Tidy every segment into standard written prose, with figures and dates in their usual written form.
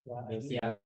Siap.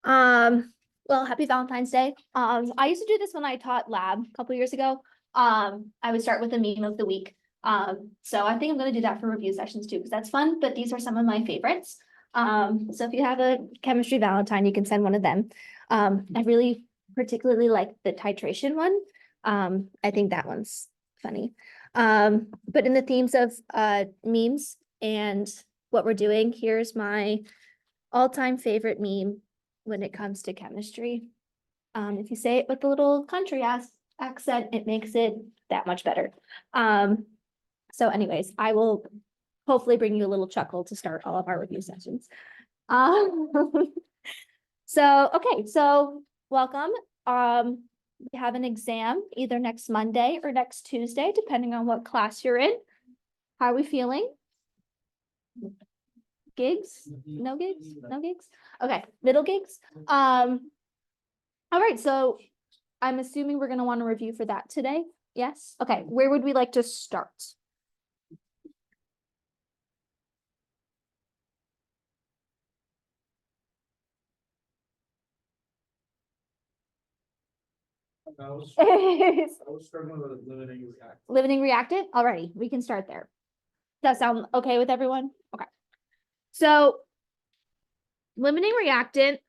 Well, happy Valentine's Day. I used to do this when I taught lab a couple years ago. I would start with a meme of the week. So I think I'm gonna do that for review sessions too, because that's fun, but these are some of my favorites. So if you have a chemistry Valentine, you can send one of them. I really particularly like the titration one. I think that one's funny. But in the themes of memes and what we're doing, here's my all-time favorite meme when it comes to chemistry. If you say it with a little country accent, it makes it that much better. So anyways, I will hopefully bring you a little chuckle to start all of our review sessions. So welcome. We have an exam either next Monday or next Tuesday, depending on what class you're in. How are we feeling? Gigs? No gigs? No gigs? Okay, middle gigs. All right, so I'm assuming we're gonna want to review for that today. Yes? Okay, where would we like to start? I was struggling with limiting reactant. Limiting reactant? Alrighty, we can start there. Does that sound okay with everyone? Okay. So limiting reactant,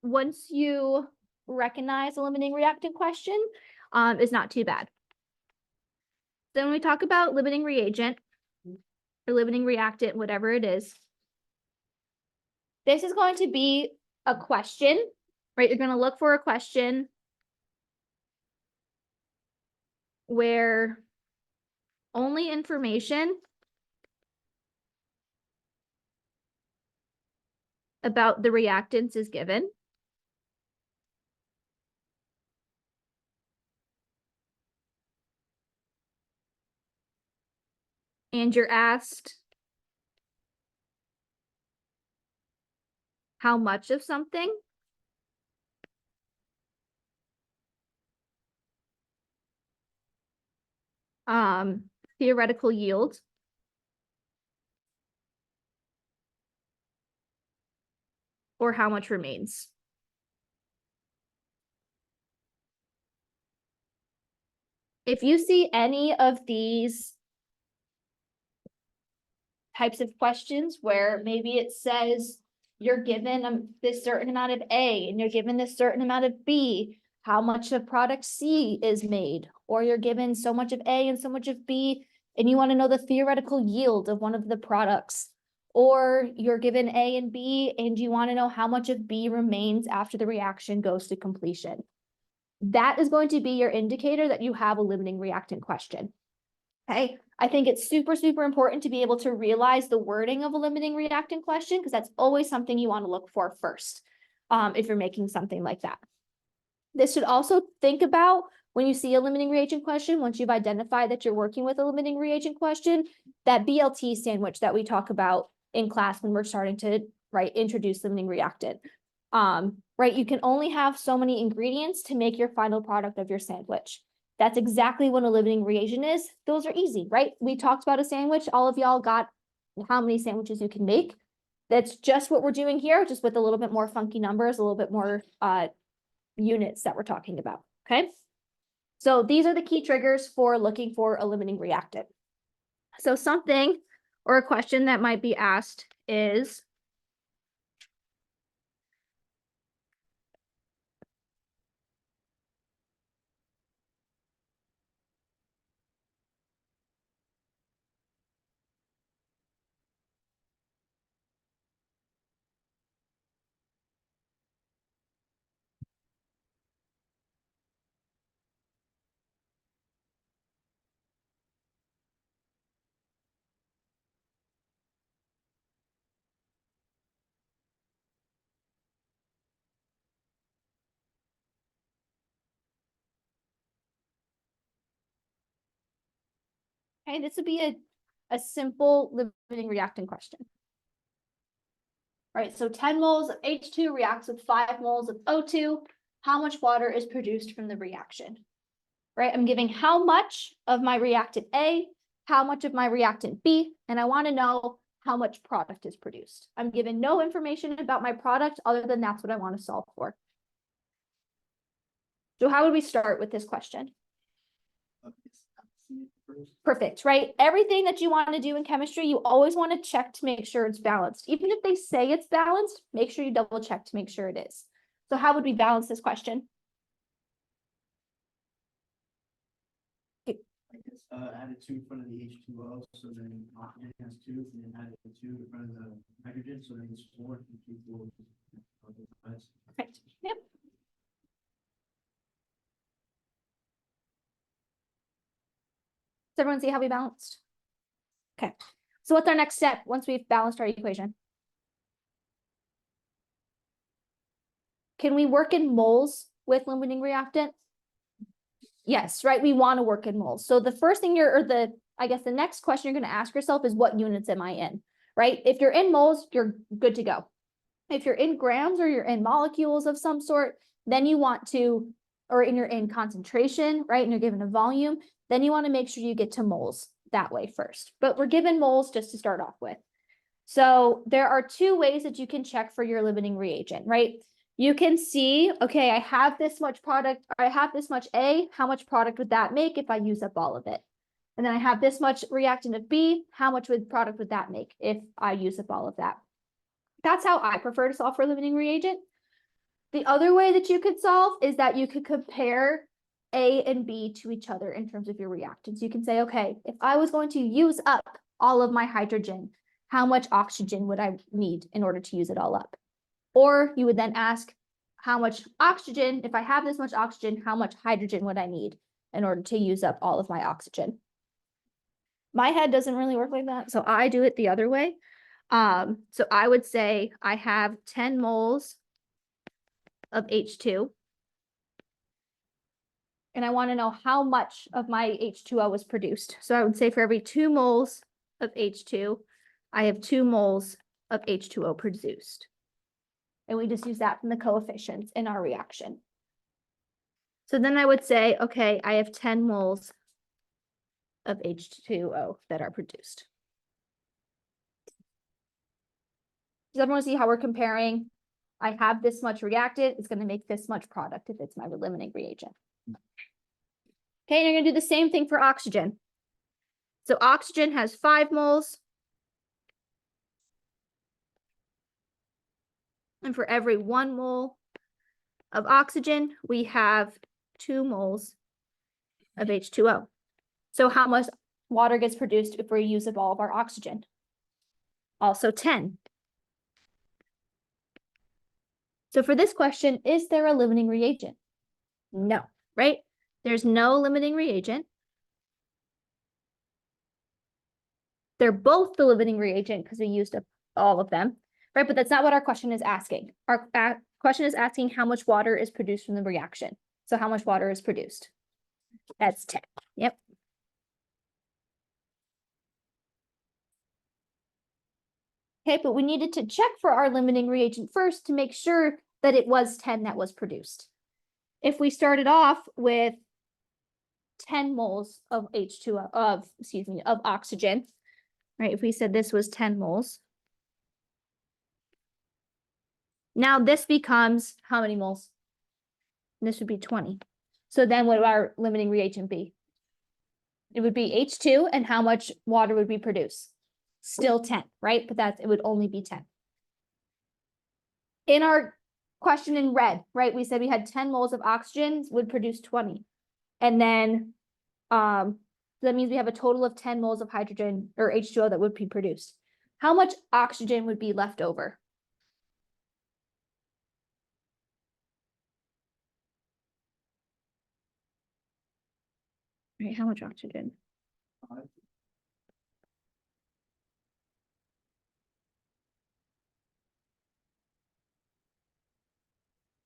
once you recognize a limiting reactant question, is not too bad. Then when we talk about limiting reagent or limiting reactant, whatever it is, this is going to be a question, right? You're going to look for a question where only information about the reactants is given. And you're asked how much of something. Theoretical yield. Or how much remains. If you see any of these types of questions where maybe it says you're given this certain amount of A and you're given this certain amount of B, how much of product C is made, or you're given so much of A and so much of B, and you want to know the theoretical yield of one of the products, or you're given A and B and you want to know how much of B remains after the reaction goes to completion. That is going to be your indicator that you have a limiting reactant question. Okay, I think it's super, super important to be able to realize the wording of a limiting reactant question, because that's always something you want to look for first, if you're making something like that. This should also think about when you see a limiting reagent question, once you've identified that you're working with a limiting reagent question, that BLT sandwich that we talk about in class when we're starting to, right, introduce limiting reactant. Right, you can only have so many ingredients to make your final product of your sandwich. That's exactly what a limiting reagent is. Those are easy, right? We talked about a sandwich. All of y'all got how many sandwiches you can make. That's just what we're doing here, just with a little bit more funky numbers, a little bit more units that we're talking about, okay? So these are the key triggers for looking for a limiting reactant. So something or a question that might be asked is, okay, this would be a simple limiting reactant question. Right, so 10 moles of H2 reacts with 5 moles of O2. How much water is produced from the reaction? Right, I'm giving how much of my reactant A, how much of my reactant B, and I want to know how much product is produced. I'm given no information about my product other than that's what I want to solve for. So how would we start with this question? Perfect, right? Everything that you want to do in chemistry, you always want to check to make sure it's balanced. Even if they say it's balanced, make sure you double check to make sure it is. So how would we balance this question? Added 2 in front of the H2O, so then oxygen has 2, and then added 2 in front of the hydrogen, so then it's 4 and 2 4. Perfect. Yep. Does everyone see how we balanced? Okay. So what's our next step once we've balanced our equation? Can we work in moles with limiting reactant? Yes, right? We want to work in moles. So the first thing I guess the next question you're going to ask yourself is, what units am I in, right? If you're in moles, you're good to go. If you're in grams or you're in molecules of some sort, then you want to, or you're in concentration, right? And you're given a volume, then you want to make sure you get to moles that way first. But we're given moles just to start off with. So there are 2 ways that you can check for your limiting reagent, right? You can see, okay, I have this much product, or I have this much A, how much product would that make if I use up all of it? And then I have this much reactant of B, how much product would that make if I use up all of that? That's how I prefer to solve for limiting reagent. The other way that you could solve is that you could compare A and B to each other in terms of your reactants. You can say, okay, if I was going to use up all of my hydrogen, how much oxygen would I need in order to use it all up? Or you would then ask, how much oxygen, if I have this much oxygen, how much hydrogen would I need in order to use up all of my oxygen? My head doesn't really work like that, so I do it the other way. So I would say I have 10 moles of H2. And I want to know how much of my H2O was produced. So I would say for every 2 moles of H2, I have 2 moles of H2O produced. And we just use that from the coefficients in our reaction. So then I would say, okay, I have 10 moles of H2O that are produced. Does everyone see how we're comparing? I have this much reactant, it's going to make this much product if it's my limiting reagent. Okay, and you're going to do the same thing for oxygen. So oxygen has 5 moles. And for every 1 mole of oxygen, we have 2 moles of H2O. So how much water gets produced if we use up all of our oxygen? Also 10. So for this question, is there a limiting reagent? No, right? There's no limiting reagent. They're both the limiting reagent because we used up all of them, right? But that's not what our question is asking. Our question is asking how much water is produced from the reaction. So how much water is produced? That's 10. Yep. Okay, but we needed to check for our limiting reagent first to make sure that it was 10 that was produced. If we started off with 10 moles of H2O, of oxygen, right? If we said this was 10 moles. Now this becomes how many moles? This would be 20. So then what would our limiting reagent be? It would be H2, and how much water would we produce? Still 10, right? But it would only be 10. In our question in red, right, we said we had 10 moles of oxygen would produce 20. And then that means we have a total of 10 moles of hydrogen or H2O that would be produced. How much oxygen would be left over? Right, how much oxygen? 5.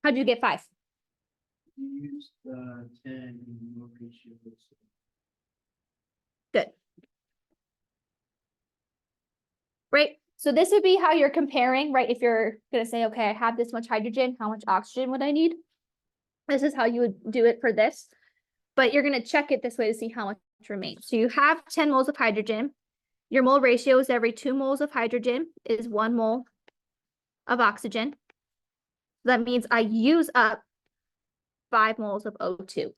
How'd you get 5? You used 10 in your ratio. Good. Right, so this would be how you're comparing, right? If you're gonna say, okay, I have this much hydrogen, how much oxygen would I need? This is how you would do it for this, but you're gonna check it this way to see how much remains. So you have 10 moles of hydrogen, Your mole ratio is every 2 moles of hydrogen is 1 mole of oxygen. That means I use up 5 moles of O2.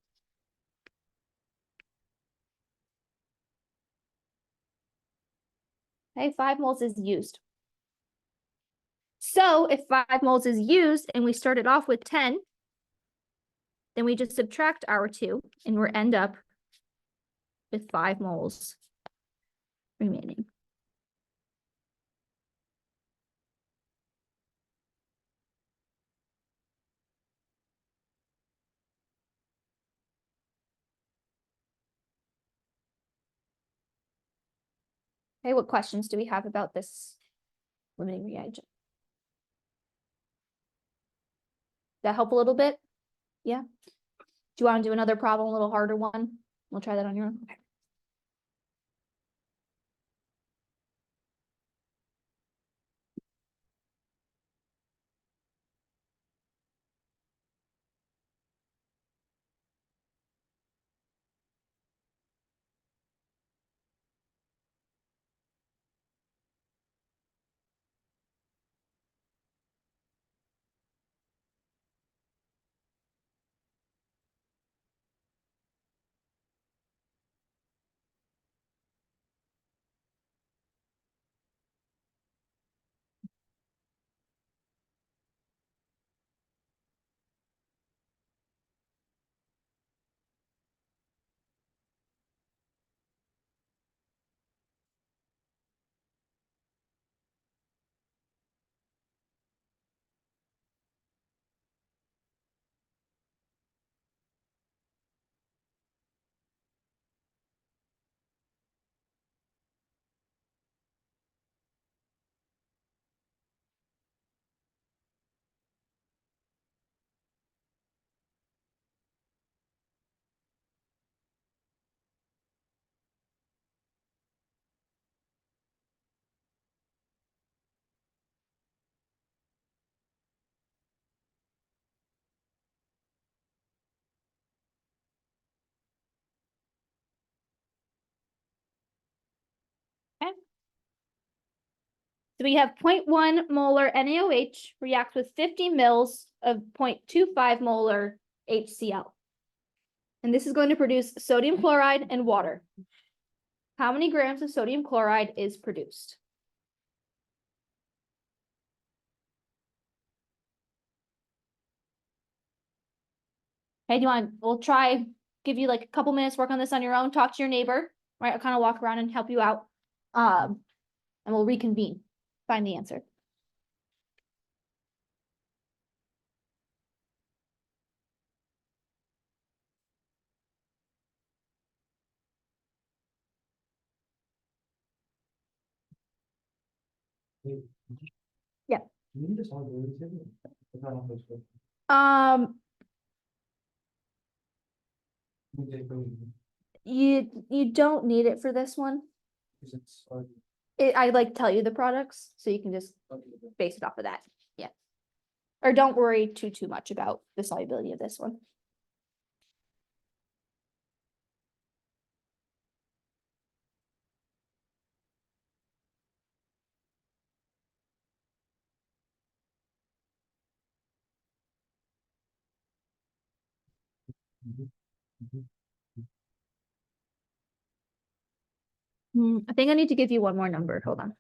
Okay, 5 moles is used. So if 5 moles is used and we started off with 10, then we just subtract our 2 and we end up with 5 moles remaining. Okay, what questions do we have about this limiting reagent? That help a little bit? Yeah. Do you want to do another problem, a little harder one? We'll try that on your own. Okay. Okay. So we have 0.1 molar NaOH reacts with 50 mils of 0.25 molar HCl. And this is going to produce sodium chloride and water. How many grams of sodium chloride is produced? Okay, do you want, we'll try, give you like a couple minutes, work on this on your own, talk to your neighbor, right? I'll kind of walk around and help you out. And we'll reconvene, find the answer. Yeah. Um, you don't need it for this one. I like tell you the products, so you can just base it off of that. Yeah. Or don't worry too much about the solubility of this one. I think I need to give you one more number. Hold on.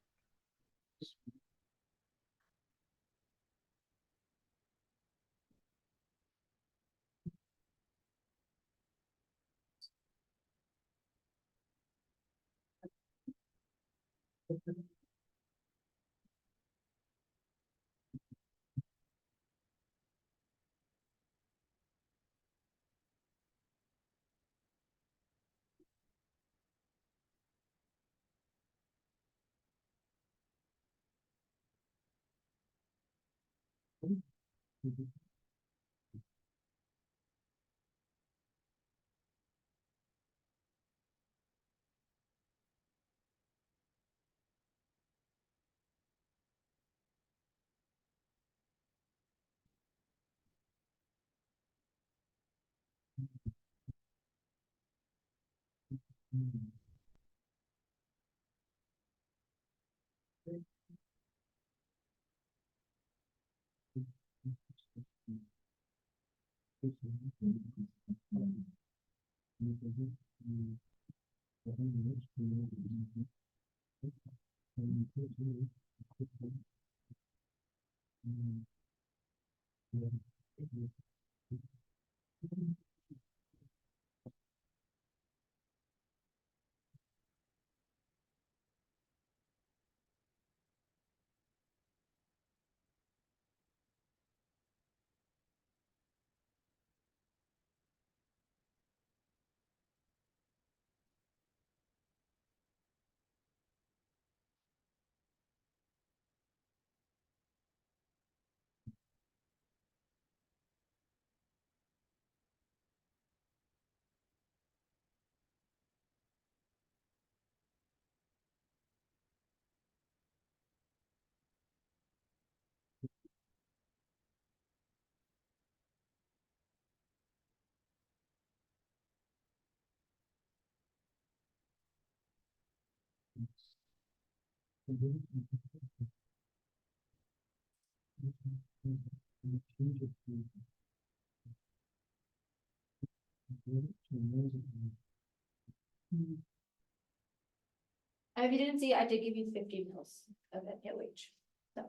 If you didn't see, I did give you 50 mils of NaOH, so.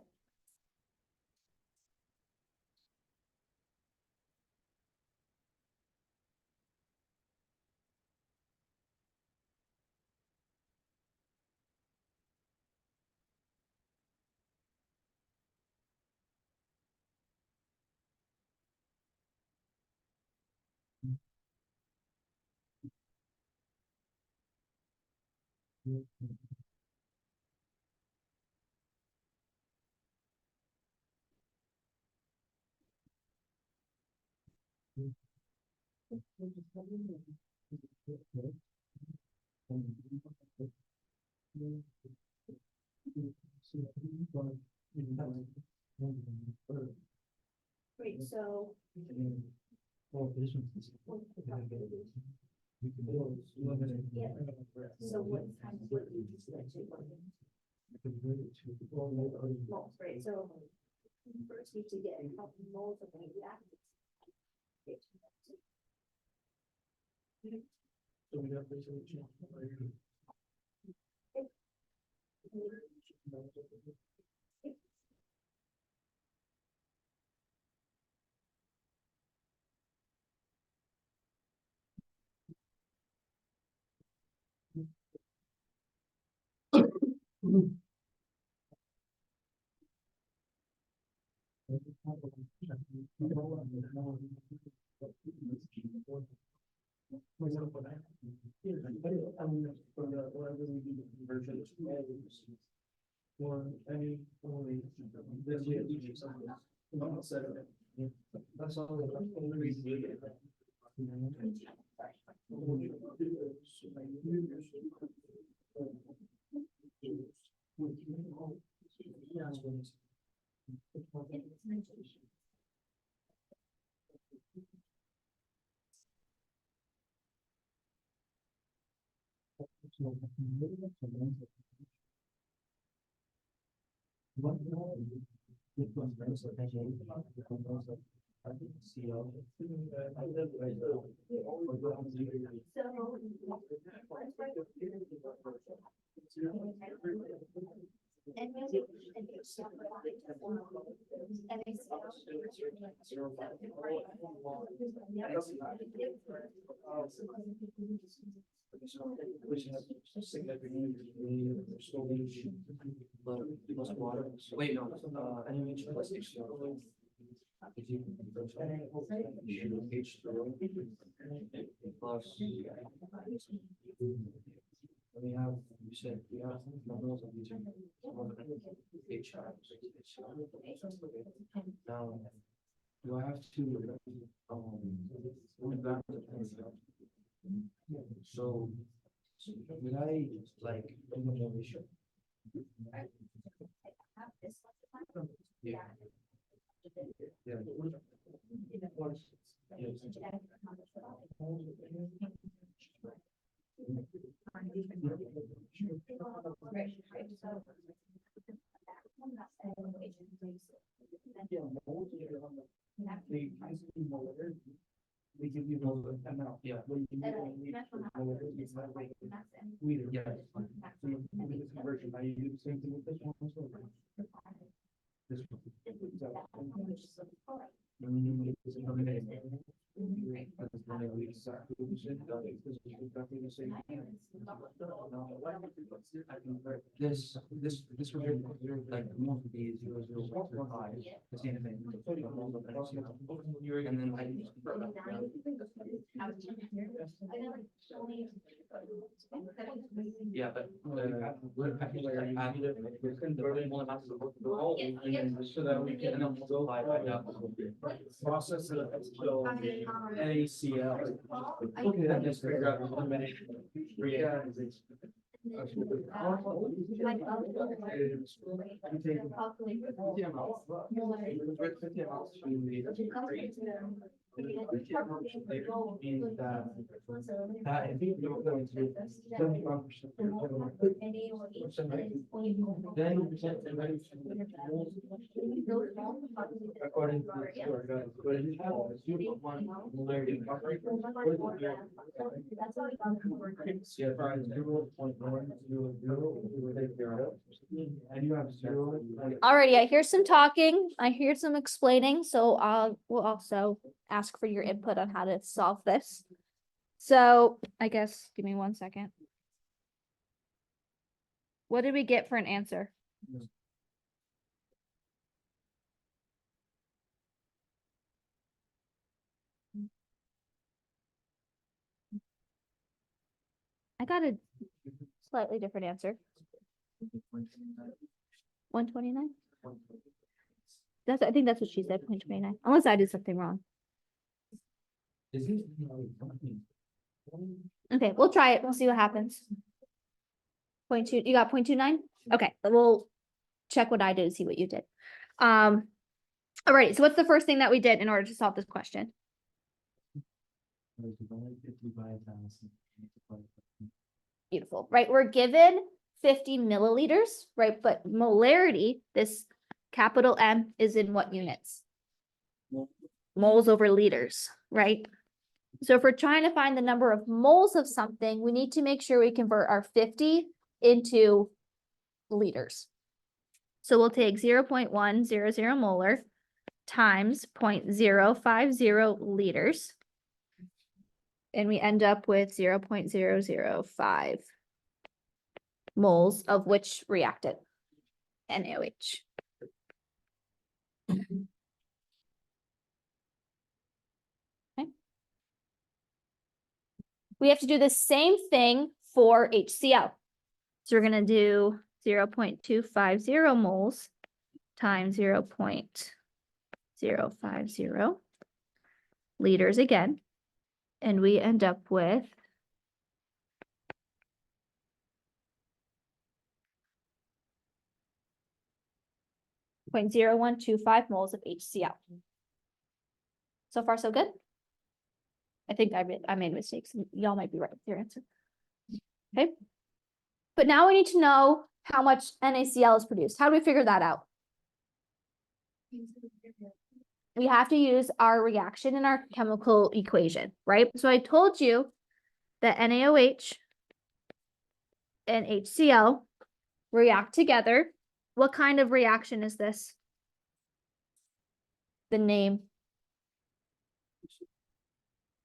Great, so. Yeah. So what kind of? Moles, right, so. First need to get a couple moles of the active. Or any, only, this way it usually something. That's all the reason we get that. Wait, no, NaOH plus H2O. Plus. We have, you said, we have numbers of these. Now, do I have to, move back to the so, would I, like, do the innovation? Yeah. Yeah. We give you those amount, yeah. What you need, we, yeah. So you do the conversion, now you do the same thing with this one. This one. This was like most of these, 0.05, the same thing. And then like. Yeah, but. So that we can go by. Process it until NaCl. Okay, then just figure out the elimination. According to the and you have 0. Alrighty, I hear some talking, I hear some explaining, so we'll also ask for your input on how to solve this. So I guess, give me 1 second. What did we get for an answer? I got a slightly different answer. 129? I think that's what she said, 129, unless I did something wrong. Okay, we'll try it. We'll see what happens. 0.2, you got 0.29? Okay, we'll check what I did and see what you did. Alrighty, so what's the first thing that we did in order to solve this question? Beautiful, right? We're given 50 milliliters, right? But molarity, this capital M, is in what units? Moles over liters, right? So if we're trying to find the number of moles of something, we need to make sure we convert our 50 into liters. So we'll take 0.100 molar times 0.050 liters. And we end up with 0.005 moles of which reactant? NaOH. Okay. We have to do the same thing for HCl. So we're going to do 0.250 moles times 0.050 liters again. And we end up with 0.0125 moles of HCl. So far, so good? I think I made mistakes. Y'all might be right with your answer. Okay. But now we need to know how much NaCl is produced. How do we figure that out? We have to use our reaction in our chemical equation, right? So I told you that NaOH and HCl react together. What kind of reaction is this? The name.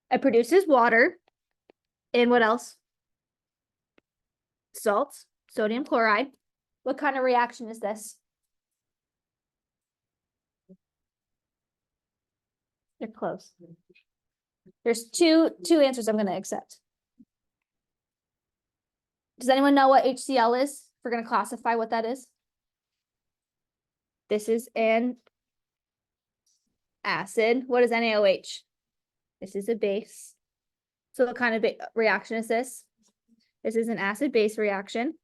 It produces water. And what else? Salts, sodium chloride. What kind of reaction is this? You're close. There's two answers I'm going to accept. Does anyone know what HCl is? We're going to classify what that is. This is an acid. What is NaOH? This is a base. So what kind of reaction is this? This is an acid-base reaction.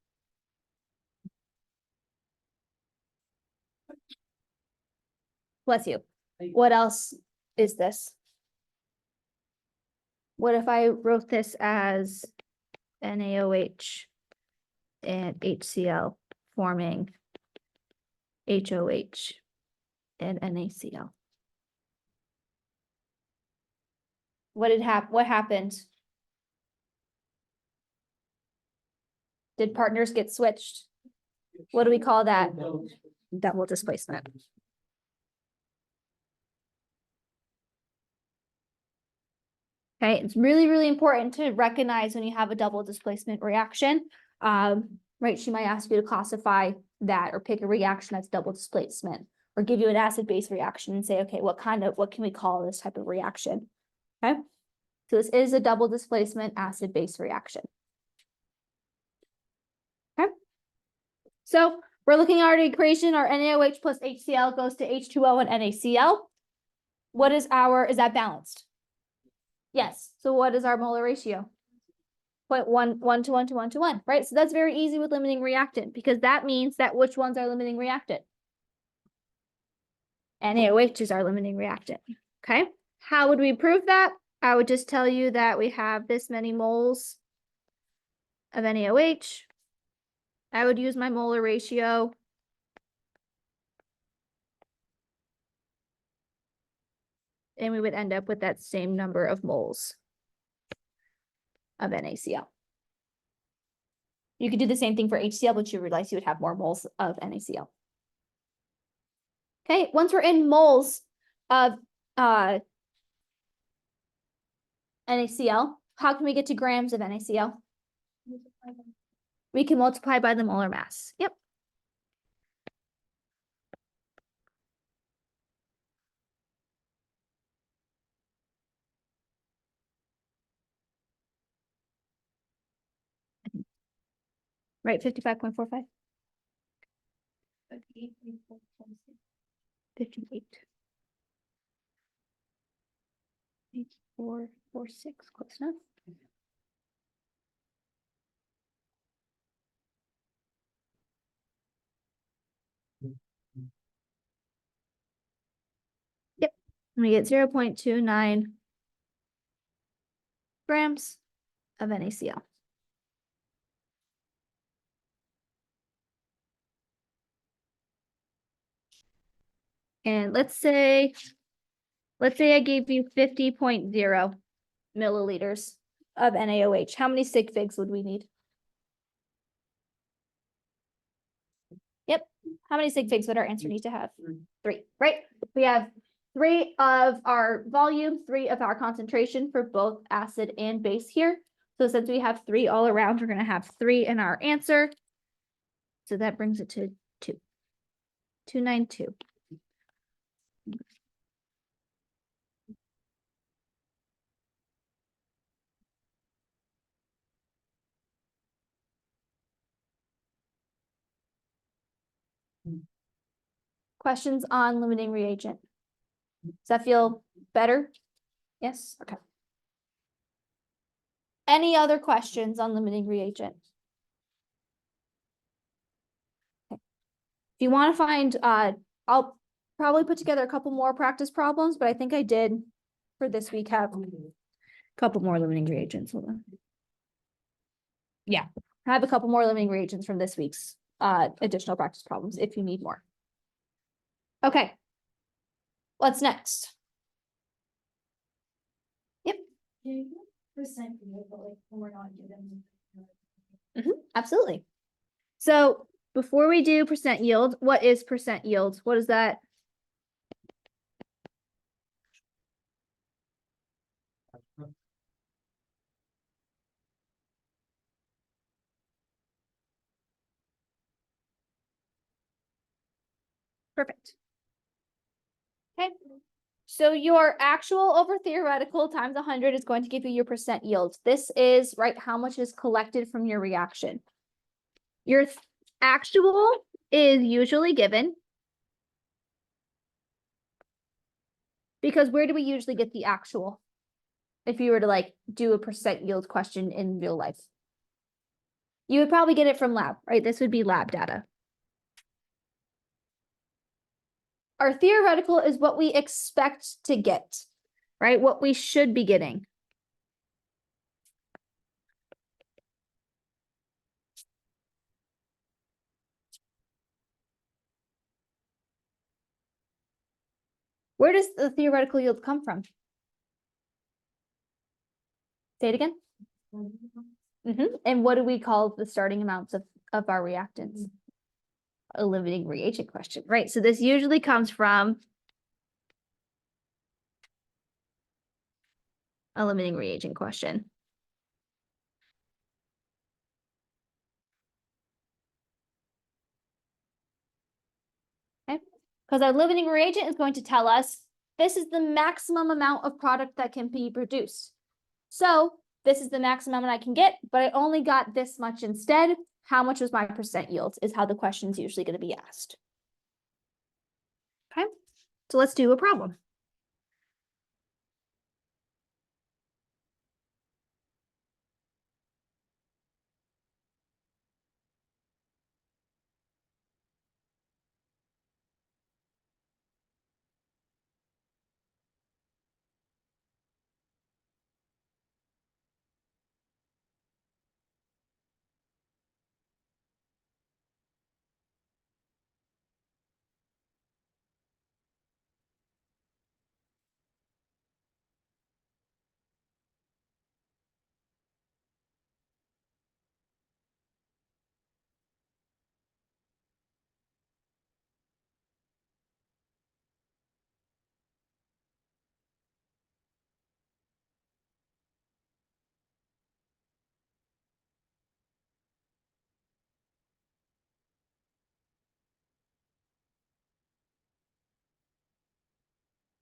Bless you. What else is this? What if I wrote this as NaOH and HCl forming HOH and NaCl? What happened? Did partners get switched? What do we call that? Double displacement. Okay, it's really, really important to recognize when you have a double displacement reaction. Right, she might ask you to classify that or pick a reaction that's double displacement, or give you an acid-base reaction and say, okay, what can we call this type of reaction? Okay, so this is a double displacement acid-base reaction. Okay, so we're looking at our equation. Our NaOH plus HCl goes to H2O and NaCl. Is that balanced? Yes. So what is our molar ratio? 0.1, 1 to 1 to 1 to 1, right? So that's very easy with limiting reactant, because that means that which one's our limiting reactant? NaOH is our limiting reactant. Okay. How would we prove that? I would just tell you that we have this many moles of NaOH. I would use my molar ratio. And we would end up with that same number of moles of NaCl. You could do the same thing for HCl, but you realize you would have more moles of NaCl. Okay, once we're in moles of NaCl, how can we get to grams of NaCl? We can multiply by the molar mass. Yep. Right, 55.45. 58. 8446, close enough. Yep, we get 0.29 grams of NaCl. And let's say I gave you 50.0 milliliters of NaOH. How many sig figs would we need? Yep. How many sig figs would our answer need to have? 3, right? We have 3 of our volume, 3 of our concentration for both acid and base here. So since we have 3 all around, we're going to have 3 in our answer. So that brings it to 292. Questions on limiting reagent? Does that feel better? Yes? Okay. Any other questions on limiting reagent? Okay. If you want to find, I'll probably put together a couple more practice problems, but I think I did for this week have a couple more limiting reagents. Hold on. Yeah, I have a couple more limiting reagents from this week's additional practice problems if you need more. Okay. What's next? Yep. Absolutely. So before we do percent yield, what is percent yield? What is that? Perfect. Okay. So your actual over theoretical times 100 is going to give you your percent yield. This is, right, how much is collected from your reaction. Your actual is usually given, because where do we usually get the actual? If you were to like do a percent yield question in real life, you would probably get it from lab, right? This would be lab data. Our theoretical is what we expect to get, right? What we should be getting. Where does the theoretical yield come from? Say it again. And what do we call the starting amounts of our reactants? A limiting reagent question, right? So this usually comes from a limiting reagent question. Okay, because our limiting reagent is going to tell us this is the maximum amount of product that can be produced. So this is the maximum I can get, but I only got this much instead. How much was my percent yield is how the question is usually going to be asked. Okay, so let's do a problem.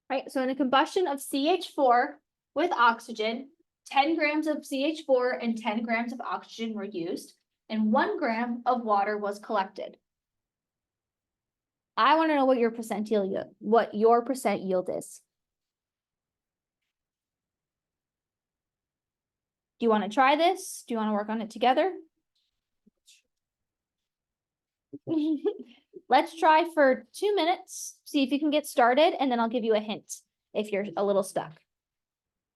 Right, so in a combustion of CH4 with oxygen, 10 grams of CH4 and 10 grams of oxygen were used, and 1 gram of water was collected. I want to know what your percent yield is. Do you want to try this? Do you want to work on it together? Let's try for 2 minutes, see if you can get started, and then I'll give you a hint if you're a little stuck.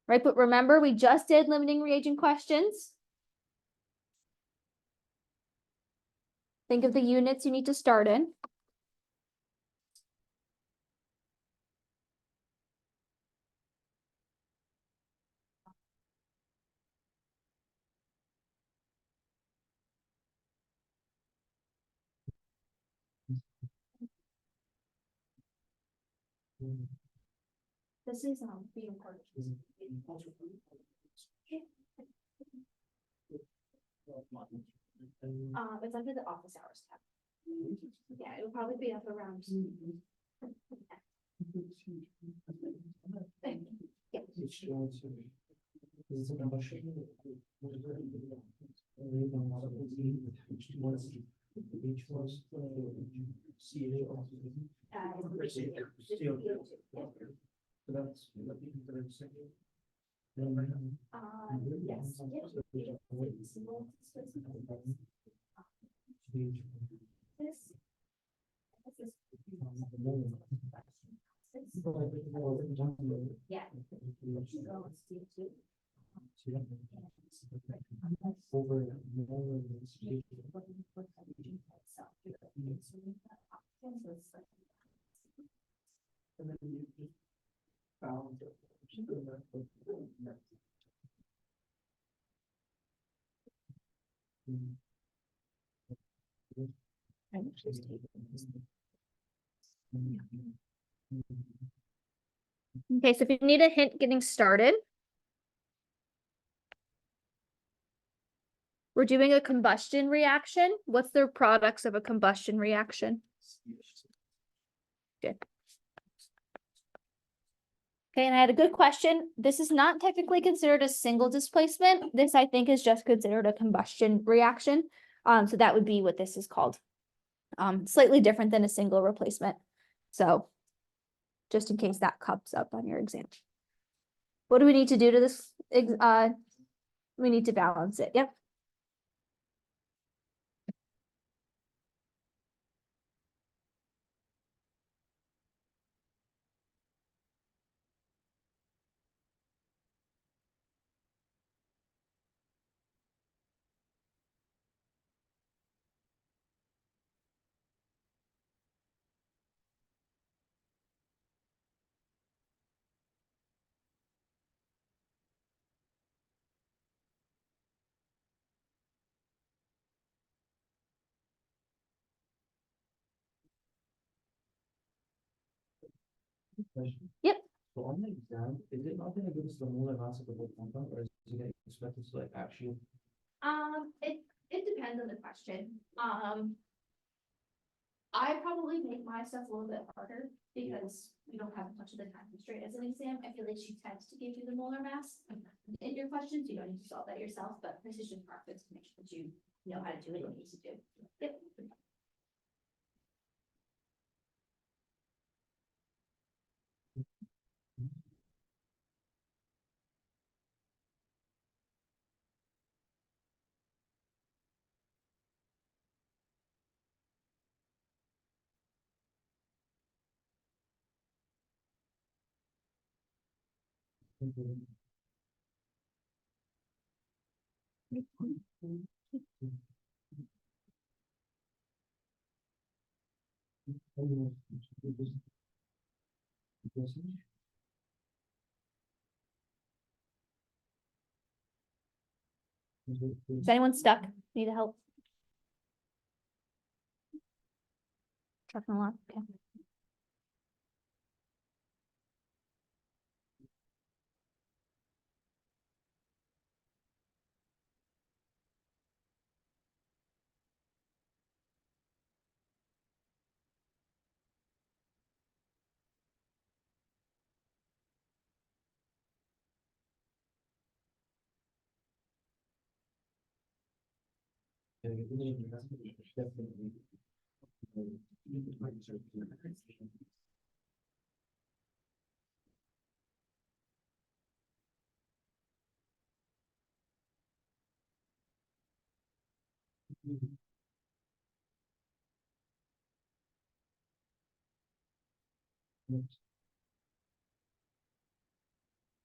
Right, but remember, we just did limiting reagent questions. Think of the units you need to start in. This is being important. It's under the office hours tab. Yeah, it would probably be up around. Yes. Yeah. Okay, so if you need a hint getting started, we're doing a combustion reaction. What's the products of a combustion reaction? Good. Okay, and I had a good question. This is not technically considered a single displacement. This, I think, is just considered a combustion reaction. So that would be what this is called. Slightly different than a single replacement. So just in case that comes up on your exam. What do we need to do to this? We need to balance it. Yep. Question. Yep. So on the exam, is it not gonna give us the molar mass of the whole compound, or is it gonna expect us to like actually? It depends on the question. I probably make my stuff a little bit harder because we don't have much of the time constraint as an exam. I feel like she tends to give you the molar mass in your questions. You don't need to solve that yourself, but precision profits to make sure that you know how to do what you need to do. Yep. Is anyone stuck? Need help? Trucking along, okay.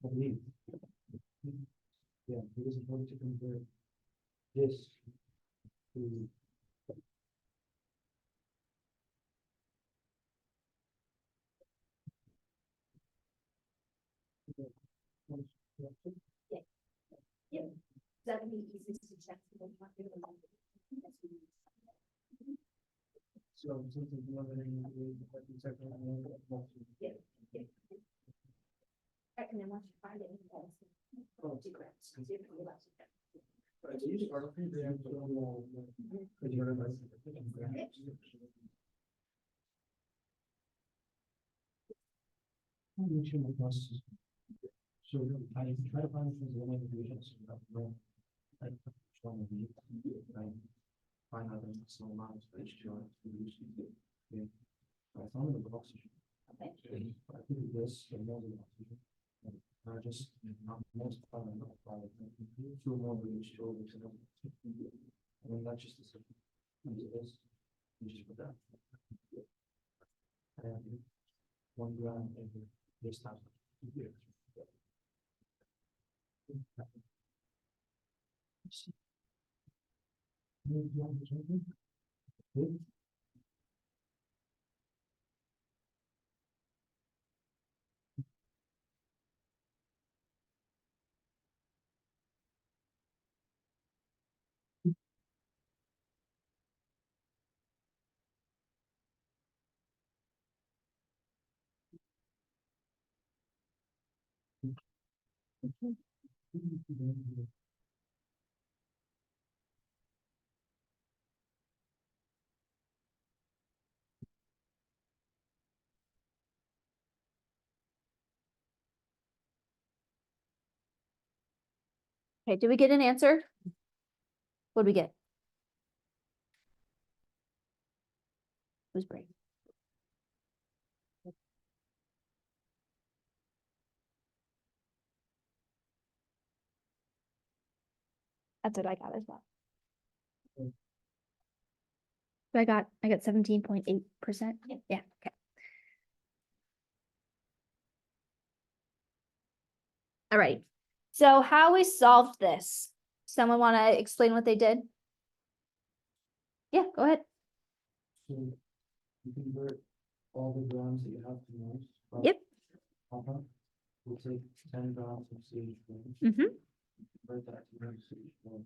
I believe. Yeah, because it's going to convert this to. Yep. That would be easiest to check. So something more than. Yeah. And then once you find it, you can do grants. Right, so you just are looking for the actual, could you remember? So I try to find things that make divisions. Like, one of these, I find out that it's so much, but it's still. Yeah. I found the oxygen. Okay. I think this, the more than oxygen. I just, not most part, not part of it. Two more with each shoulder. I mean, that's just the second. This, you just put that. And 1 gram every this time. Okay, did we get an answer? What did we get? Who's brave? That's what I got as well. So I got 17.8%. Yeah, okay. All right. So how we solved this? Someone want to explain what they did? Yeah, go ahead. So you convert all the grams that you have to know. Yep. We'll take 10 grams of CH1. Mm-hmm. Convert that to CH1,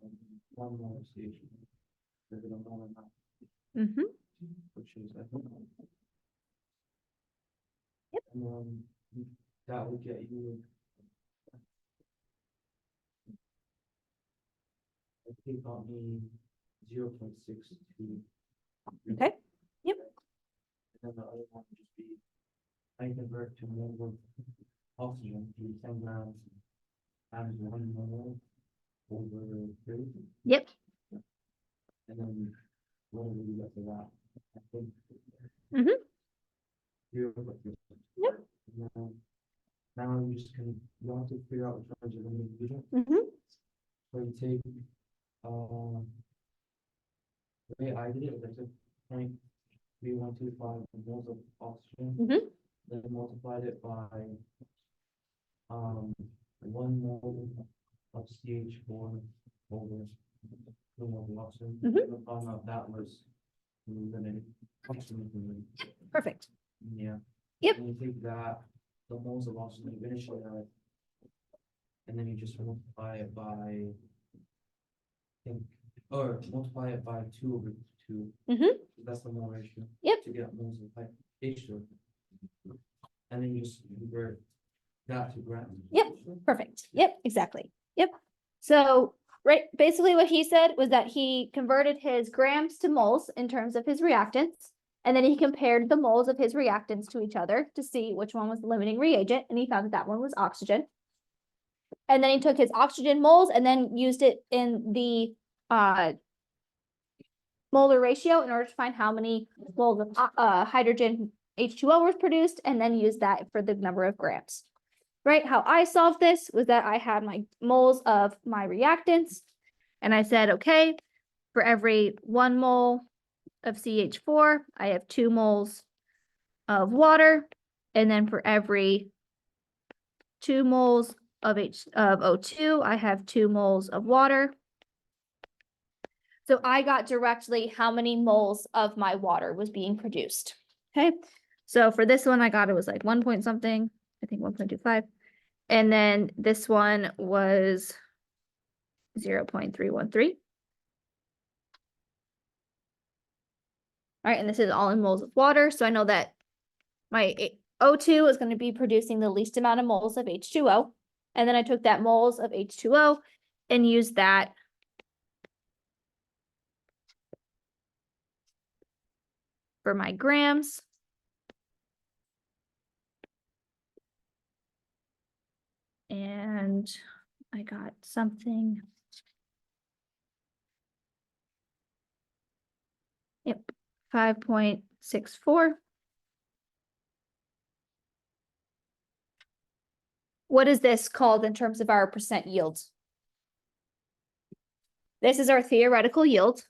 1 more CH1. They're gonna know Mm-hmm. which is, I think. Yep. And then that would get you. I think on the 0.62. Okay. Yep. And then the other one would just be, I convert to mole of oxygen to 10 grams times 1 mole over 3. Yep. And then what do we get for that? I think. Mhm. 0.3. Yep. Now you just can, you have to figure out which ones you're going to use it. Mhm. So you take, the way I did it was I took 0.3125 moles of oxygen. Mhm. Then multiplied it by 1 mole of CH4 over 2 moles of oxygen. Mhm. And found out that was limited. Oxygen limited. Perfect. Yeah. Yep. And you take that, the moles of oxygen you initially had, and then you just multiply it by, I think, or multiply it by 2 over 2. Mhm. That's the mole ratio. Yep. To get moles of H2. And then you just convert that to grams. Yep. Perfect. Yep, exactly. Yep. So, right, basically what he said was that he converted his grams to moles in terms of his reactants. And then he compared the moles of his reactants to each other to see which one was the limiting reagent. And he found that that one was oxygen. And then he took his oxygen moles and then used it in the molar ratio in order to find how many moles of hydrogen H2O was produced, and then use that for the number of grams. Right? How I solved this was that I had my moles of my reactants, and I said, okay, for every 1 mole of CH4, I have 2 moles of water, and then for every 2 moles of O2, I have 2 moles of water. So I got directly how many moles of my water was being produced. Okay. So for this one, I got it was like 1 point something, I think 1.25. And then this one was 0.313. All right, and this is all in moles of water. So I know that my O2 is going to be producing the least amount of moles of H2O. And then I took that moles of H2O and used that for my grams. And I got something. Yep, 5.64. What is this called in terms of our percent yield? This is our theoretical yield.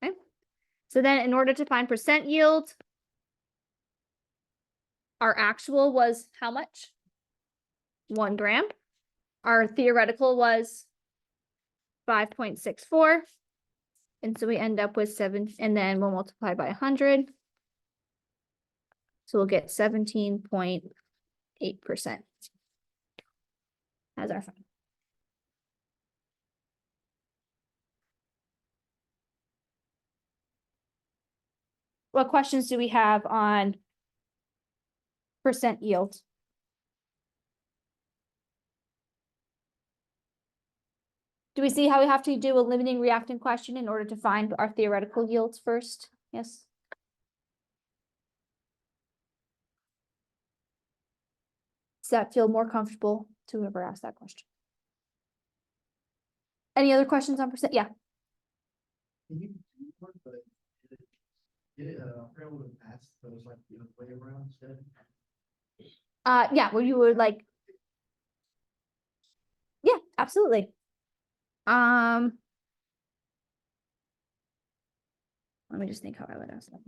Okay. So then in order to find percent yield, our actual was how much? 1 gram. Our theoretical was 5.64. And so we end up with 7, and then we'll multiply by 100. So we'll get 17.8% as our final. What questions do we have on percent yield? Do we see how we have to do a limiting reactant question in order to find our theoretical yields first? Yes. Does that feel more comfortable to whoever asked that question? Any other questions on percent? Yeah. Can you work, but did it able to pass those like the other way around instead? Yeah, where you would like. Yeah, absolutely. Let me just think how I would ask them.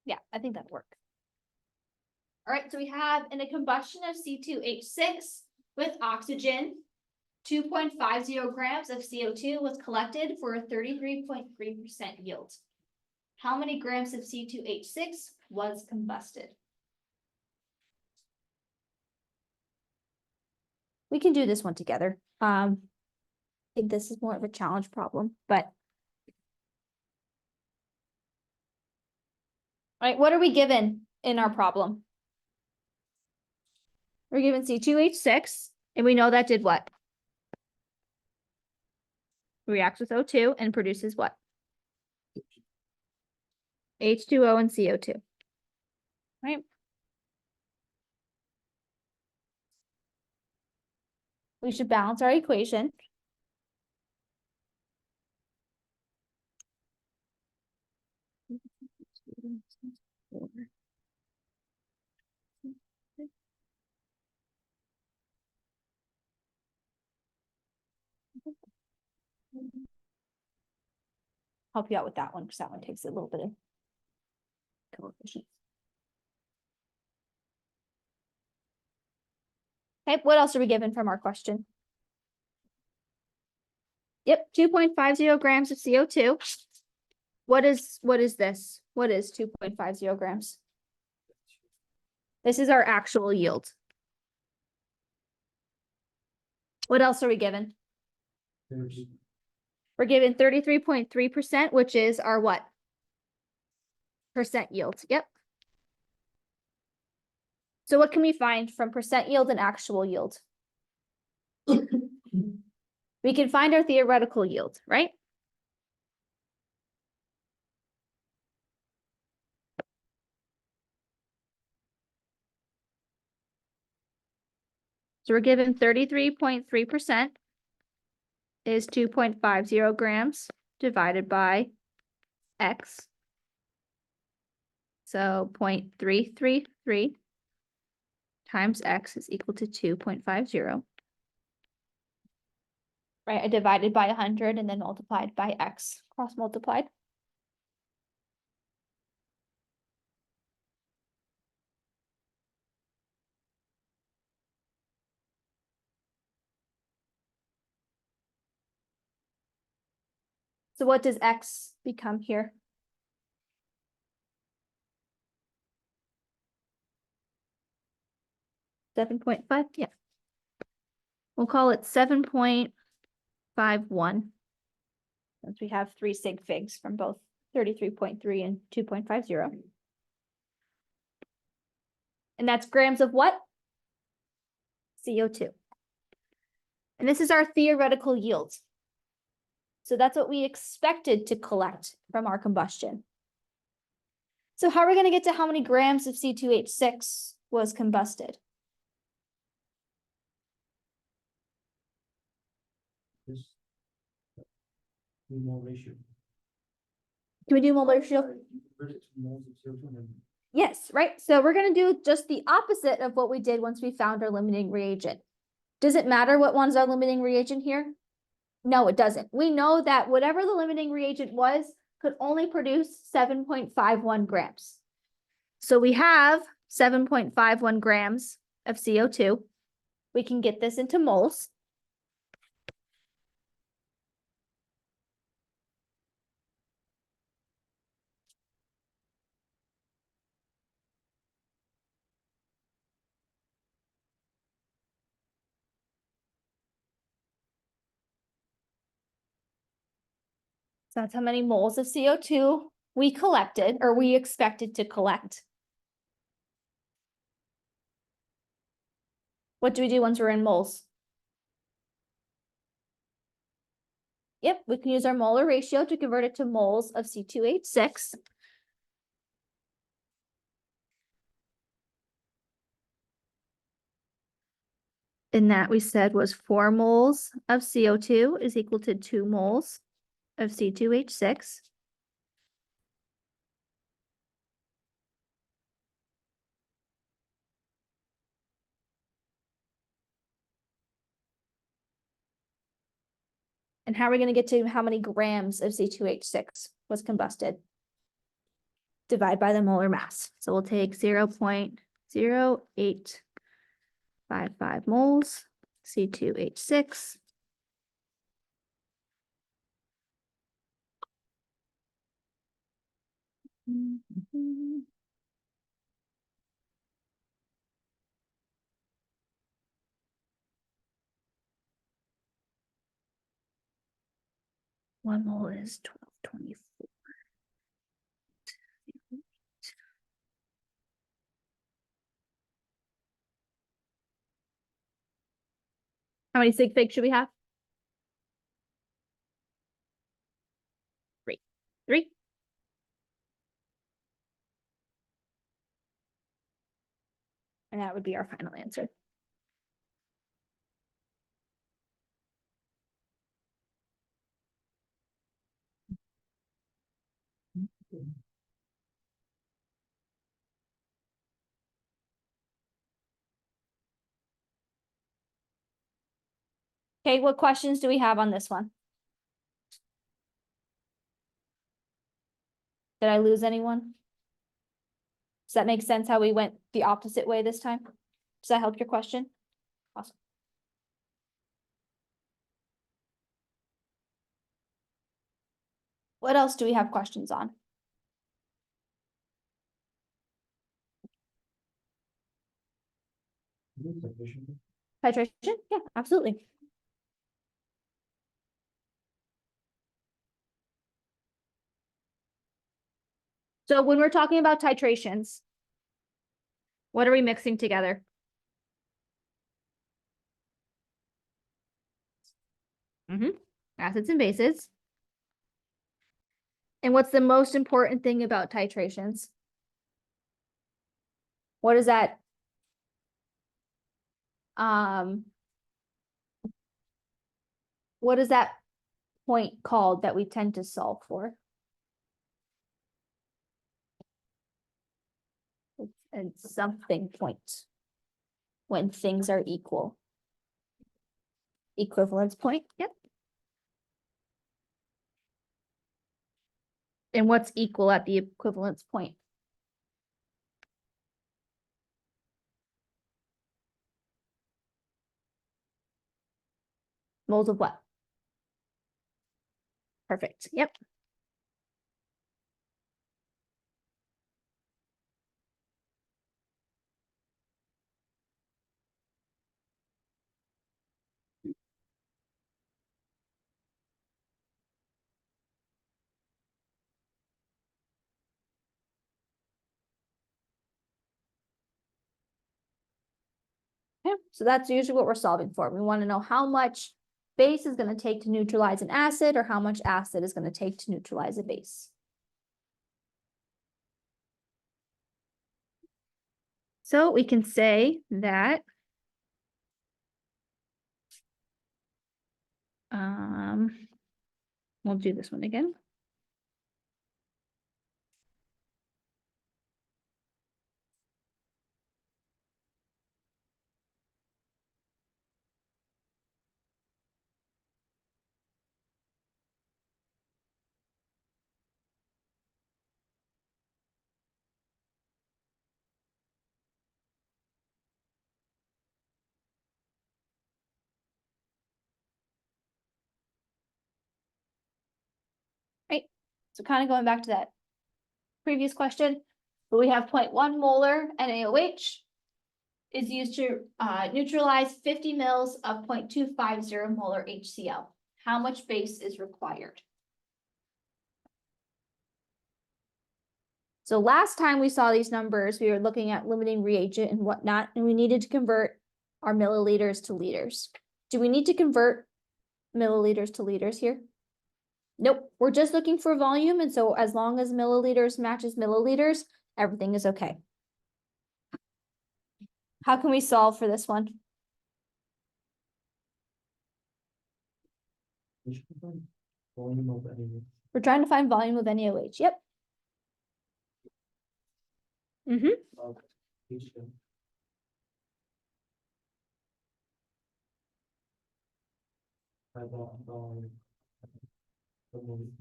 Yeah, I think that'd work. All right, so we have in a combustion of C2H6 with oxygen, 2.50 grams of CO2 was collected for a 33.3% yield. How many grams of C2H6 was combusted? We can do this one together. I think this is more of a challenge problem, but. All right, what are we given in our problem? We're given C2H6, and we know that did what? Reacts with O2 and produces what? H2O and CO2. Right? We should balance our equation. Help you out with that one because that one takes a little bit of coefficients. Okay, what else are we given from our question? Yep, 2.50 grams of CO2. What is this? What is 2.50 grams? This is our actual yield. What else are we given? We're given 33.3%, which is our what? Percent yield. Yep. So what can we find from percent yield and actual yield? We can find our theoretical yield, right? So we're given 33.3% is 2.50 grams divided by X. So 0.333 times X is equal to 2.50. Right, I divided by 100 and then multiplied by X, cross multiplied. So what does X become here? 7.5, yeah. We'll call it 7.51. Since we have 3 sig figs from both 33.3 and 2.50. And that's grams of what? CO2. And this is our theoretical yield. So that's what we expected to collect from our combustion. So how are we going to get to how many grams of C2H6 was combusted? Mole ratio. Can we do mole ratio? Yes, right. So we're going to do just the opposite of what we did once we found our limiting reagent. Does it matter what one's our limiting reagent here? No, it doesn't. We know that whatever the limiting reagent was could only produce 7.51 grams. So we have 7.51 grams of CO2. We can get this into moles. So that's how many moles of CO2 we collected or we expected to collect. What do we do once we're in moles? Yep, we can use our molar ratio to convert it to moles of C2H6. And that we said was 4 moles of CO2 is equal to 2 moles of C2H6. And how are we going to get to how many grams of C2H6 was combusted? Divide by the molar mass. So we'll take 0.0855 moles C2H6. One mole is 1224. How many sig figs should we have? 3. 3. And that would be our final answer. Okay, what questions do we have on this one? Did I lose anyone? Does that make sense how we went the opposite way this time? Does that help your question? Awesome. What else do we have questions on? Titration? Yeah, absolutely. So when we're talking about titrations, what are we mixing together? Acids and bases. And what's the most important thing about titrations? What is that? What is that point called that we tend to solve for? And something point when things are equal. Equivalence point, yep. And what's equal at the equivalence point? Moles of what? Perfect, yep. Okay, so that's usually what we're solving for. We want to know how much base is going to take to neutralize an acid or how much acid is going to take to neutralize a base. So we can say that we'll do this one again. Right, so kind of going back to that previous question, but we have 0.1 molar NaOH is used to neutralize 50 mils of 0.250 molar HCl. How much base is required? So last time we saw these numbers, we were looking at limiting reagent and whatnot, and we needed to convert our milliliters to liters. Do we need to convert milliliters to liters here? Nope, we're just looking for volume, and so as long as milliliters matches milliliters, everything is okay. How can we solve for this one? We should find volume of any. We're trying to find volume of NaOH, yep. Of H2O. By the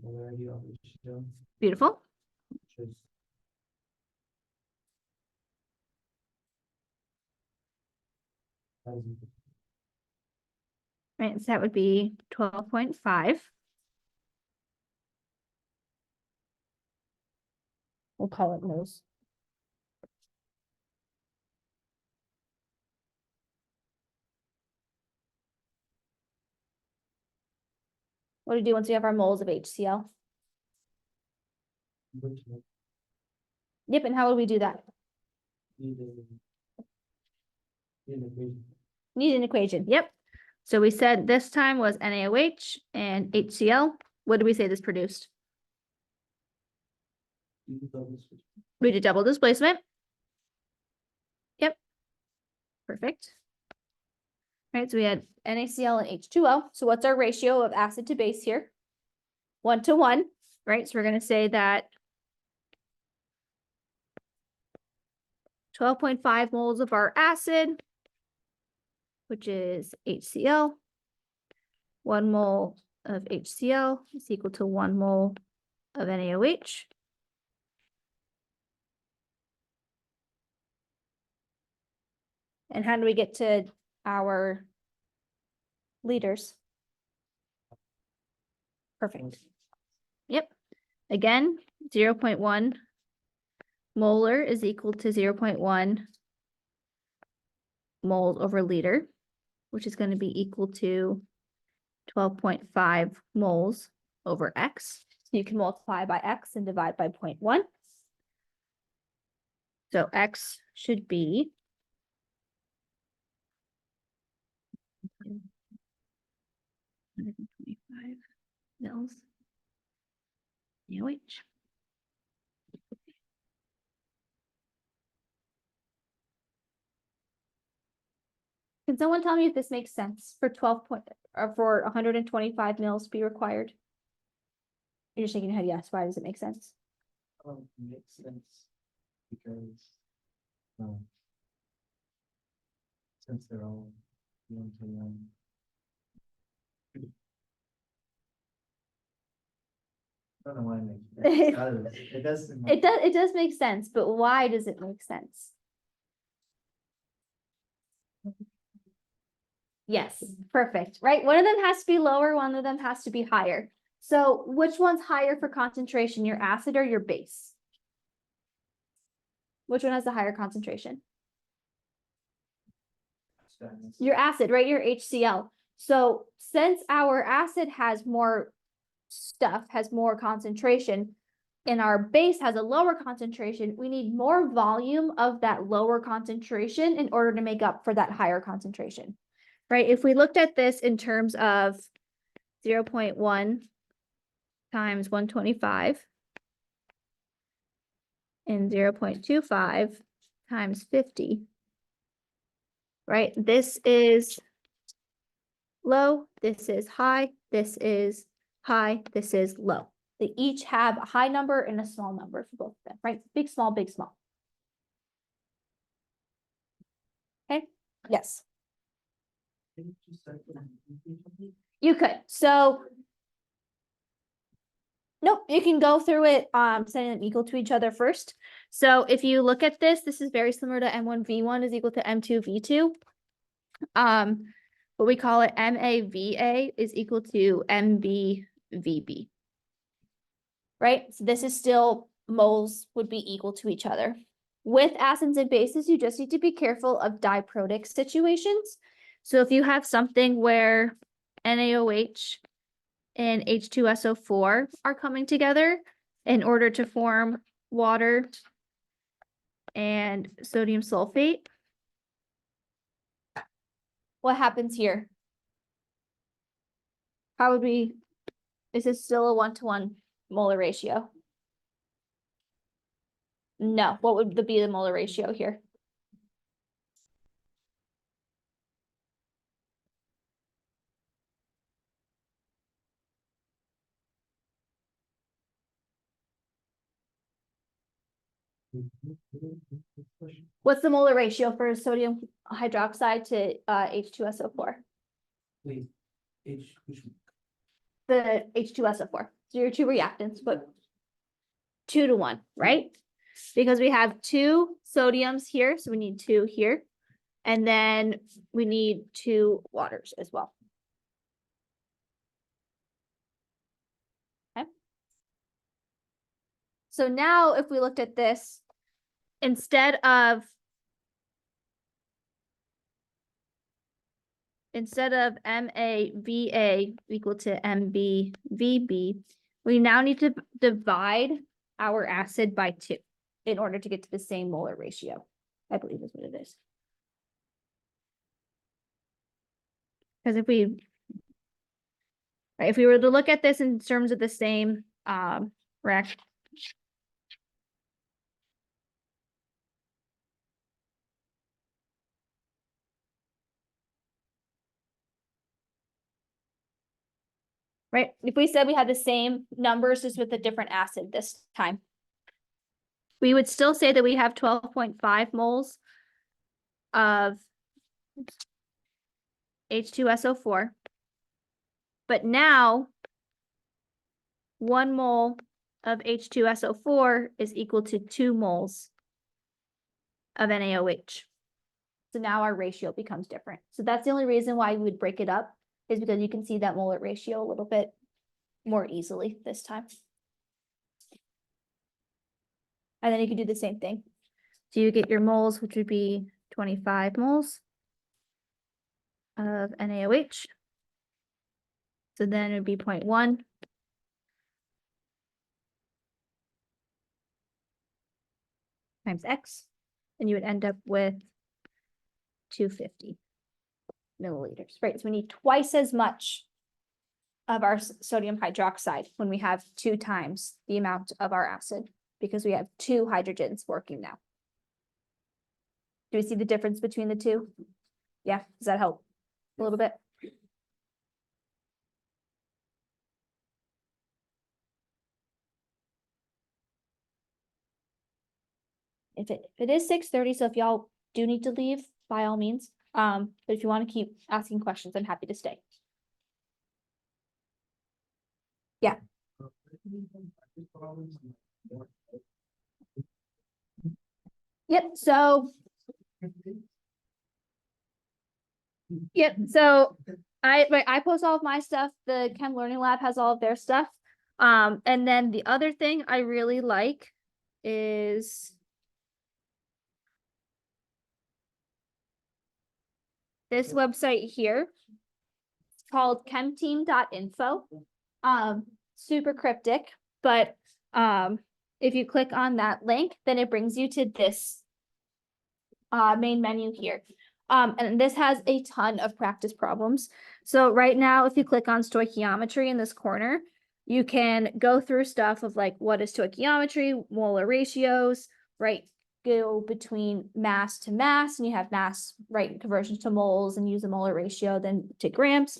molarity of H2O, Beautiful. which is that is equal Right, so that would be 12.5. We'll call it moles. What do we do once we have our moles of HCl? which would Yep, and how would we do that? be the equation. Need an equation, yep. So we said this time was NaOH and HCl. What did we say this produced? You could double switch. We did double displacement. Yep. Perfect. Right, so we had NaCl and H2O. So what's our ratio of acid to base here? 1 to 1, right? So we're going to say that 12.5 moles of our acid, which is HCl, 1 mole of HCl is equal to 1 mole of NaOH. And how do we get to our liters? Perfect. Yep. Again, 0.1 molar is equal to 0.1 moles over liter, which is going to be equal to 12.5 moles over X. So you can multiply by X and divide by 0.1. So X should be 125 mils NaOH. Can someone tell me if this makes sense for 12 point or for 125 mils to be required? You're just shaking your head, yes. Why does it make sense? Makes sense because since they're all 1 to 1. I don't know why it makes sense. It does. It does make sense, but why does it make sense? Yes, perfect, right? One of them has to be lower, one of them has to be higher. So which one's higher for concentration, your acid or your base? Which one has the higher concentration? Your acid, right? Your HCl. So since our acid has more stuff, has more concentration, and our base has a lower concentration, we need more volume of that lower concentration in order to make up for that higher concentration, right? If we looked at this in terms of 0.1 times 125 and 0.25 times 50, right? This is low, this is high, this is high, this is low. They each have a high number and a small number for both of them, right? Big, small, big, small. Okay, yes, you could. So, nope, you can go through it, setting them equal to each other first. So if you look at this, this is very similar to M1V1 is equal to M2V2. What we call it MAVA is equal to MBVB. Right? So this is still moles would be equal to each other. With acids and bases, you just need to be careful of diprotic situations. So if you have something where NaOH and H2SO4 are coming together in order to form water, and sodium sulfate. What happens here? How would we, is this still a 1-to-1 molar ratio? No, what would be the molar ratio here? What's the molar ratio for sodium hydroxide to H2SO4? Wait, which The H2SO4. So your two reactants, but 2-to-1, right? Because we have 2 sodiums here, so we need 2 here. And then we need 2 waters as well. Okay. So now if we looked at this, instead of MAVA equal to MBVB, we now need to divide our acid by 2 in order to get to the same molar ratio, I believe is what it is. Because if we were to look at this in terms of the same reaction, right? If we said we had the same numbers just with a different acid this time, we would still say that we have 12.5 moles of H2SO4. But now 1 mole of H2SO4 is equal to 2 moles of NaOH. So now our ratio becomes different. So that's the only reason why we would break it up, is because you can see that molar ratio a little bit more easily this time. And then you can do the same thing. So you get your moles, which would be 25 moles of NaOH. So then it would be 0.1 times X, and you would end up with 250 milliliters, right? So we need twice as much of our sodium hydroxide when we have 2 times the amount of our acid, because we have 2 hydrogens working now. Do we see the difference between the two? Yeah, does that help a little bit? If it is 6:30, so if y'all do need to leave, by all means. But if you want to keep asking questions, I'm happy to stay. Yeah. Yep, so I post all of my stuff. The Chem Learning Lab has all of their stuff. And then the other thing I really like is this website here. It's called chemteam.info. Super cryptic, but if you click on that link, then it brings you to this main menu here. And this has a ton of practice problems. So right now, if you click on stoichiometry in this corner, you can go through stuff of like, what is stoichiometry, molar ratios, right? Go between mass to mass, and you have mass, right, conversions to moles, and use a molar ratio, then to grams.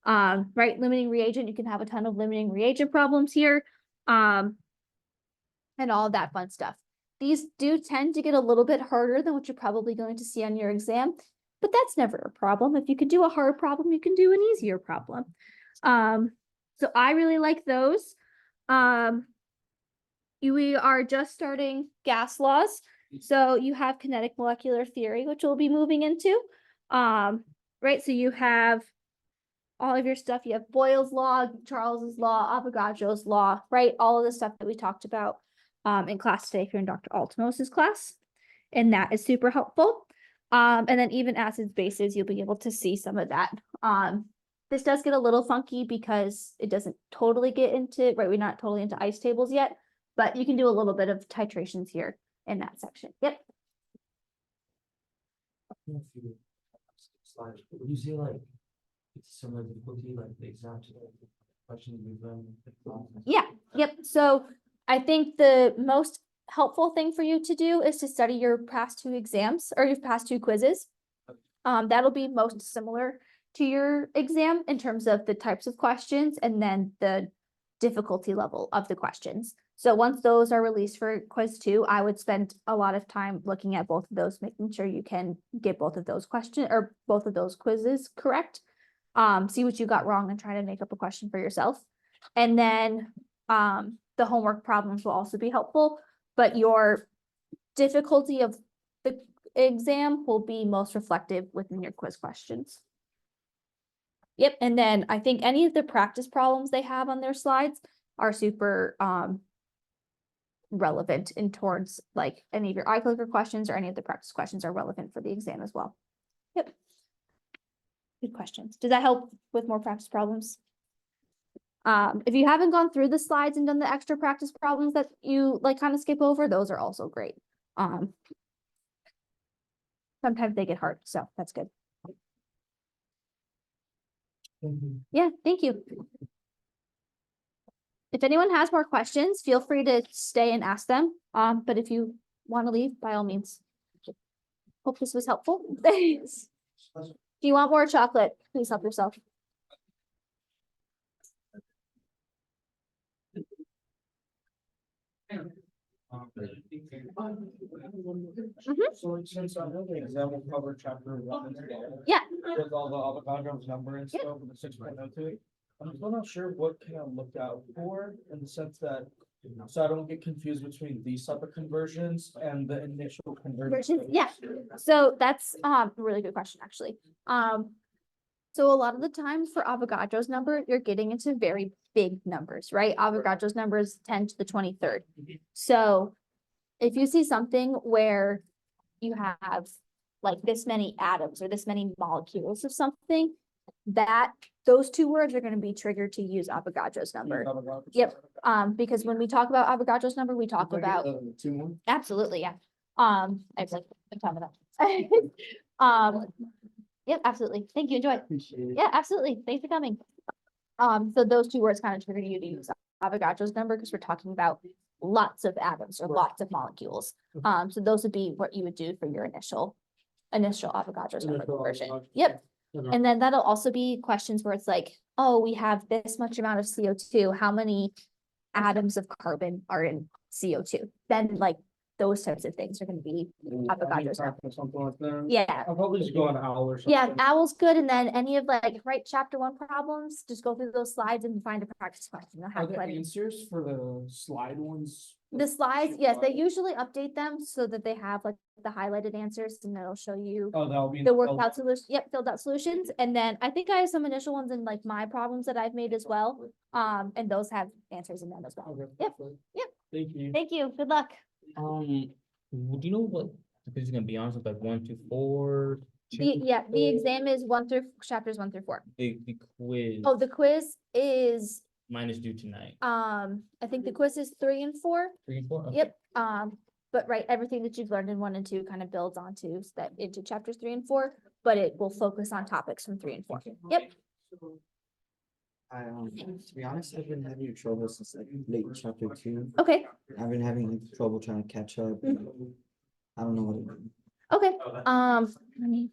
Right, limiting reagent, you can have a ton of limiting reagent problems here, and all of that fun stuff. These do tend to get a little bit harder than what you're probably going to see on your exam, but that's never a problem. If you can do a hard problem, you can do an easier problem. So I really like those. We are just starting gas laws. So you have kinetic molecular theory, which we'll be moving into. Right, so you have all of your stuff. You have Boyle's law, Charles's law, Avogadro's law, right? All of the stuff that we talked about in class today if you're in Dr. Altamos's class. And that is super helpful. And then even acids, bases, you'll be able to see some of that. This does get a little funky because it doesn't totally get into, right, we're not totally into ice tables yet, but you can do a little bit of titrations here in that section. Yep. I don't know if you slides, but would you say like it's similar difficulty, like the exam to the questions we've done? Yeah, yep. So I think the most helpful thing for you to do is to study your past 2 exams or your past 2 quizzes. That'll be most similar to your exam in terms of the types of questions and then the difficulty level of the questions. So once those are released for quiz 2, I would spend a lot of time looking at both of those, making sure you can get both of those questions or both of those quizzes correct. See what you got wrong and try to make up a question for yourself. And then the homework problems will also be helpful, but your difficulty of the exam will be most reflective within your quiz questions. Yep, and then I think any of the practice problems they have on their slides are super relevant in towards like any of your eye clicker questions or any of the practice questions are relevant for the exam as well. Yep. Good questions. Does that help with more practice problems? If you haven't gone through the slides and done the extra practice problems that you like kind of skip over, those are also great. Sometimes they get hard, so that's good. Thank you. Yeah, thank you. If anyone has more questions, feel free to stay and ask them. But if you want to leave, by all means. Hope this was helpful. Thanks. If you want more chocolate, please help yourself. So since I know the exam will cover chapter 1 Yeah. with all the Avogadro's number and Yeah. stuff, and the 6.02, I'm still not sure what can I look out for in the sense that, so I don't get confused between these type of conversions and the initial conversion. Versions, yeah. So that's a really good question, actually. So a lot of the times for Avogadro's number, you're getting into very big numbers, right? Avogadro's number is 10 to the 23rd. So if you see something where you have like this many atoms or this many molecules of something, that those 2 words are going to be triggered to use Avogadro's number. Yep. Because when we talk about Avogadro's number, we talk about absolutely, yeah. I was like, I'm talking about. Yep, absolutely. Thank you. Enjoy. Appreciate it. Yeah, absolutely. Thanks for coming. So those 2 words kind of trigger you to use Avogadro's number because we're talking about lots of atoms or lots of molecules. So those would be what you would do for your initial Avogadro's number conversion. Yep. And then that'll also be questions where it's like, oh, we have this much amount of CO2. How many atoms of carbon are in CO2? Then like those types of things are going to be Avogadro's number. Something like that. Yeah. I'll probably just go on OWL or something. Yeah, OWL's good. And then any of like, write chapter 1 problems, just go through those slides and find a practice question. They'll Are have the plenty. answers for the slide ones? The slides, yes, they usually update them so that they have like the highlighted answers and it'll show you Oh, that'll be. the worked out solution. Yep, filled out solutions. And then I think I have some initial ones in like my problems that I've made as well. And those have answers in them as well. Okay. Yep. Yep. Thank you. Thank you. Good luck. Do you know what the quiz is gonna be on? So it's like 1 to 4. The exam is chapters 1 through 4. The quiz. Oh, the quiz is, Mine is due tonight. I think the quiz is 3 and 4. 3 and 4. Okay. Yep. But right, everything that you've learned in 1 and 2 kind of builds onto that into chapters 3 and 4, but it will focus on topics from 3 and 4. Yep. To be honest, I've been having trouble since like late chapter 2. Okay. I've been having like, trouble trying to catch up. Mhm. I don't know what it is. Okay. Let me